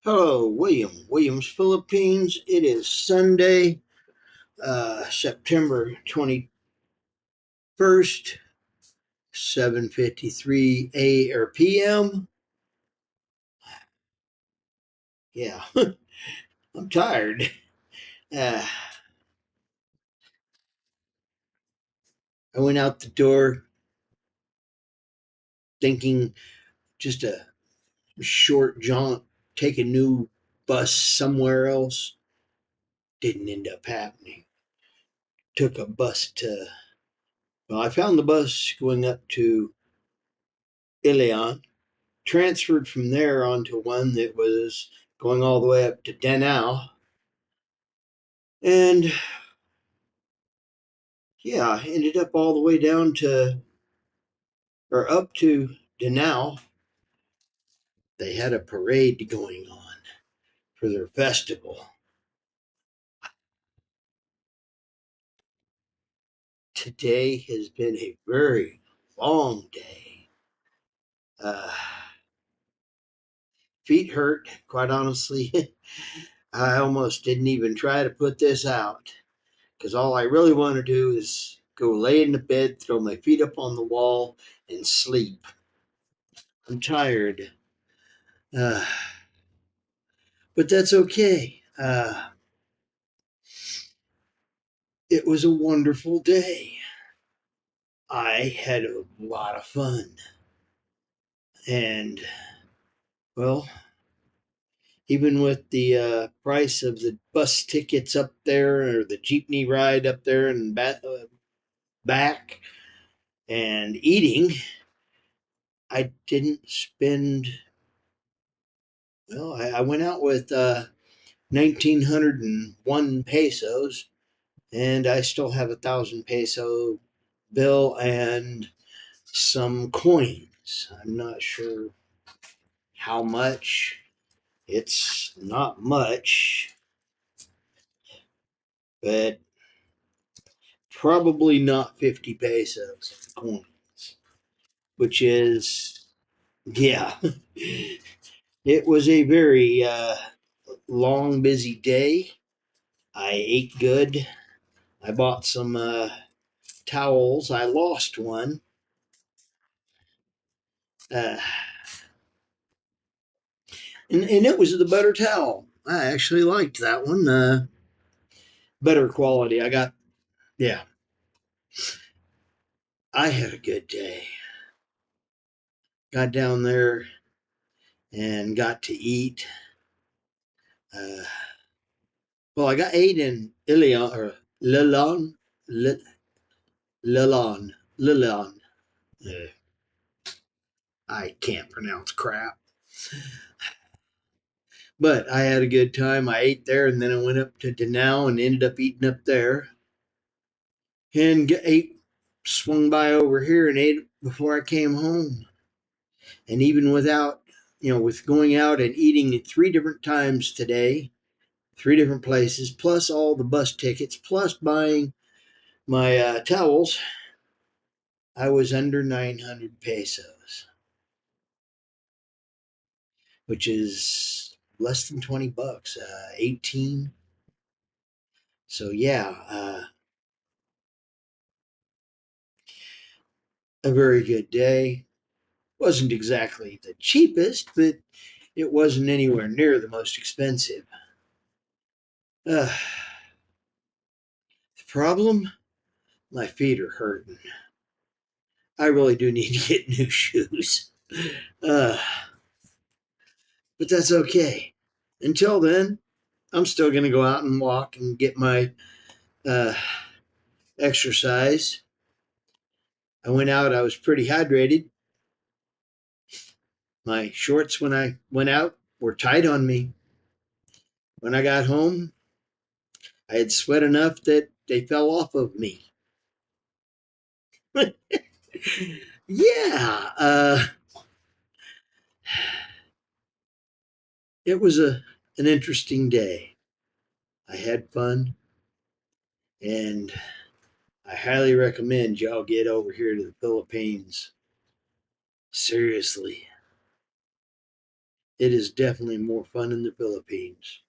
Hello, Williams, Philippines. It is Sunday, September 21st, 7:53 a or p.m. Yeah, I'm tired. Uh, I went out the door thinking just a short jaunt, take a new bus somewhere else. Didn't end up happening. Took a bus I found the bus going up to Ilion, transferred from there onto one that was going all the way up to Danao. And yeah, I ended up all the way down to, or up to Danao. They had a parade going on for their festival. Today has been a very long day. Uh, Feet hurt, quite honestly. I almost didn't even try to put this out because all I really want to do is go lay in the bed, throw my feet up on the wall, and sleep. I'm tired, uh, but that's okay. It was a wonderful day. I had a lot of fun. And, well, even with the price of the bus tickets up there or the jeepney ride up there and back and eating, I didn't spend, well, I went out with 1,901 pesos, and I still have 1,000 peso bill and some coins. I'm not sure how much. It's not much, but probably not 50 pesos coins, which is, yeah, it was a very long, busy day. I ate good. I bought some towels. I lost one. Uh, and it was the better towel. I actually liked that one. Better quality. Yeah, I had a good day. Got down there and got to eat. Uh, well, I got ate in Ilion or Lilon, Lilon, Lilon. Uh, I can't pronounce crap, but I had a good time. I ate there, and then I went up to Danao and ended up eating up there, and swung by over here and ate before I came home. And even without, with going out and eating 3 different times today, 3 different places, plus all the bus tickets, plus buying my towels, I was under 900 pesos, which is less than 20 bucks, 18. So, yeah, a very good day. Wasn't exactly the cheapest, but it wasn't anywhere near the most expensive. The problem? My feet are hurting. I really do need to get new shoes. Uh, but that's okay. Until then, I'm still going to go out and walk and get my uh, exercise. I went out, I was pretty hydrated. My shorts when I went out were tight on me. When I got home, I had sweat enough that they fell off of me. Yeah, it was an interesting day. I had fun, and I highly recommend y'all get over here to the Philippines. Seriously. It is definitely more fun in the Philippines.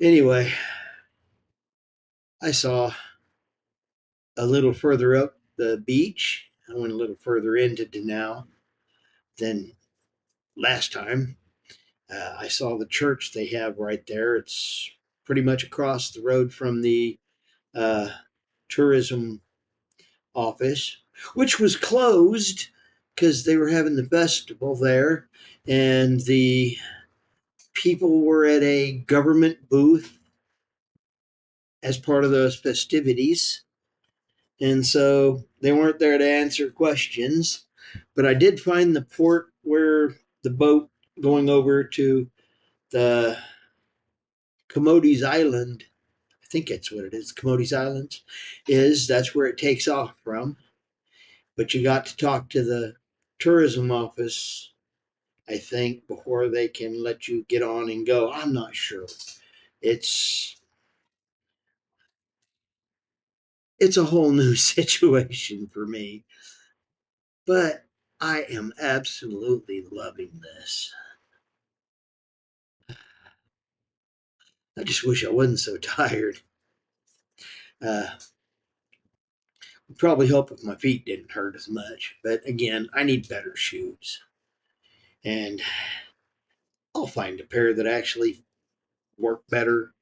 Anyway, I saw a little further up the beach. I went a little further into Danao than last time. I saw the church they have right there. It's pretty much across the road from the uh, tourism office, which was closed because they were having the festival there, and the people were at a government booth as part of those festivities. And so they weren't there to answer questions. But I did find the port where the boat going over to the Comodes Island, I think that's what it is, Comodes Islands, is. That's where it takes off from. But you got to talk to the tourism office, I think, before they can let you get on and go. I'm not sure. It's it's a whole new situation for me, but I am absolutely loving this. I just wish I wasn't so tired. Uh, would probably help if my feet didn't hurt as much, but again, I need better shoes, and I'll find a pair that actually work better.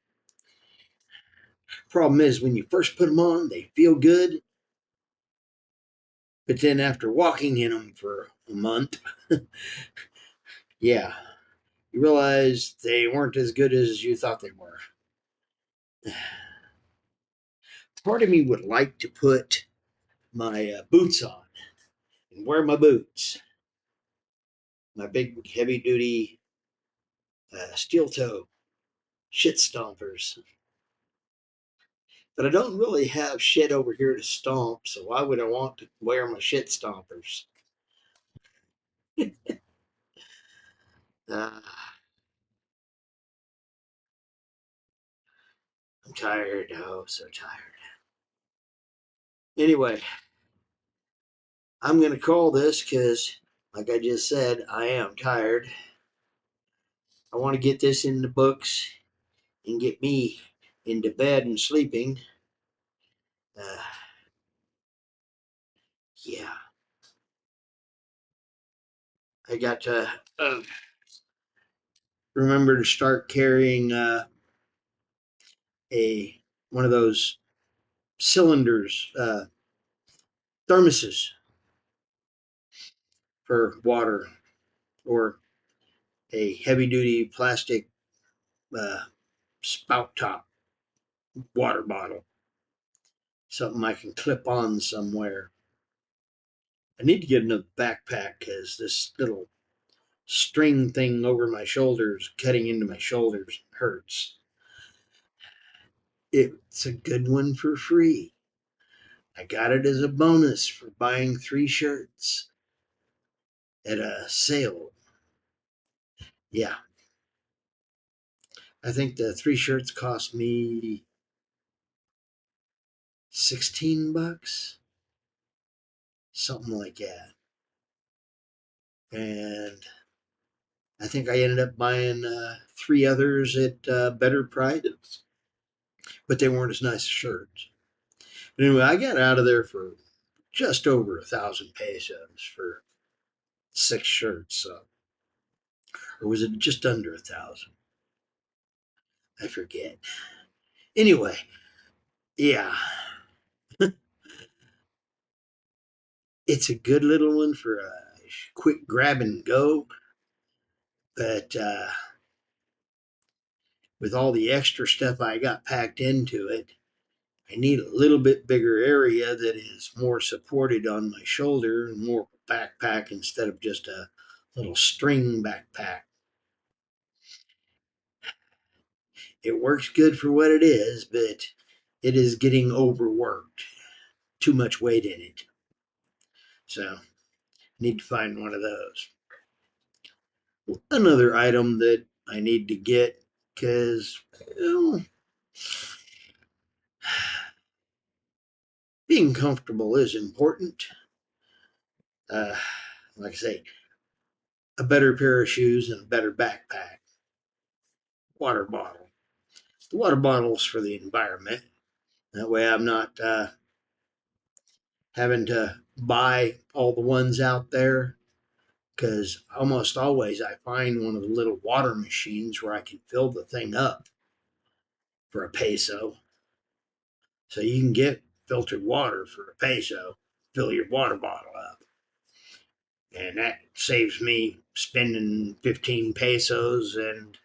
Problem is, when you first put them on, they feel good, but then after walking in them for a month, yeah, you realize they weren't as good as you thought they were. Part of me would like to put my boots on and wear my boots, my big heavy duty steel toe shit stompers. But I don't really have shit over here to stomp, so why would I want to wear my shit stompers? Uh, I'm tired. Oh, so tired. Anyway, I'm going to call this because, like I just said, I am tired. I want to get this in the books and get me into bed and sleeping. Uh, yeah, I got to remember to start carrying a one of those cylinders, thermoses for water, or a heavy duty plastic uh, spout top water bottle, something I can clip on somewhere. I need to get another backpack because this little string thing over my shoulders, cutting into my shoulders, hurts. It's a good one for free. I got it as a bonus for buying 3 shirts at a sale. Yeah, I think the 3 shirts cost me $16, something like that. And I think I ended up buying 3 others at better prices, but they weren't as nice as shirts. But anyway, I got out of there for just over 1,000 pesos for 6 shirts. So, or was it just under 1,000? I forget. Anyway, yeah, it's a good little one for a quick grab and go. But with all the extra stuff I got packed into it, I need a little bit bigger area that is more supported on my shoulder and more backpack instead of just a little string backpack. It works good for what it is, but it is getting overworked. Too much weight in it. So I need to find one of those. Another item that I need to get because well, being comfortable is important. Uh, like I say, a better pair of shoes and a better backpack. Water bottle. The water bottle's for the environment. That way I'm not having to buy all the ones out there, because almost always I find one of the little water machines where I can fill the thing up for a peso. So you can get filtered water for a peso, fill your water bottle up. And that saves me spending 15 pesos and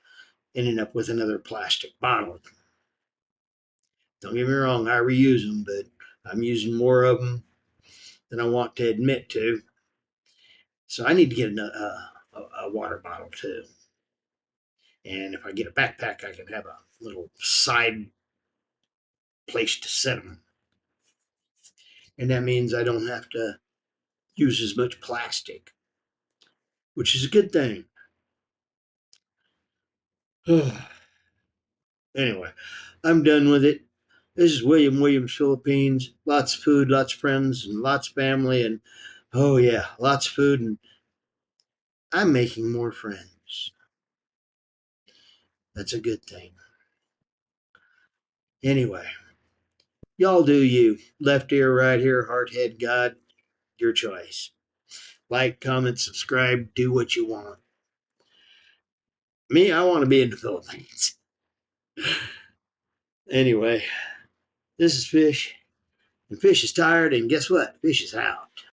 ending up with another plastic bottle. Don't get me wrong, I reuse them, but I'm using more of them than I want to admit to. So I need to get a water bottle too. And if I get a backpack, I can have a little side place to set them. And that means I don't have to use as much plastic, which is a good thing. Anyway, I'm done with it. This is William Williams Philippines. Lots of food, lots of friends, and lots of family, and oh yeah, lots of food, and I'm making more friends. That's a good thing. Anyway, y'all do you. Left ear, right ear, heart, head, God, your choice. Like, comment, subscribe, do what you want. Me, I want to be in the Philippines. Anyway, this is Fish, and Fish is tired, and guess what? Fish is out.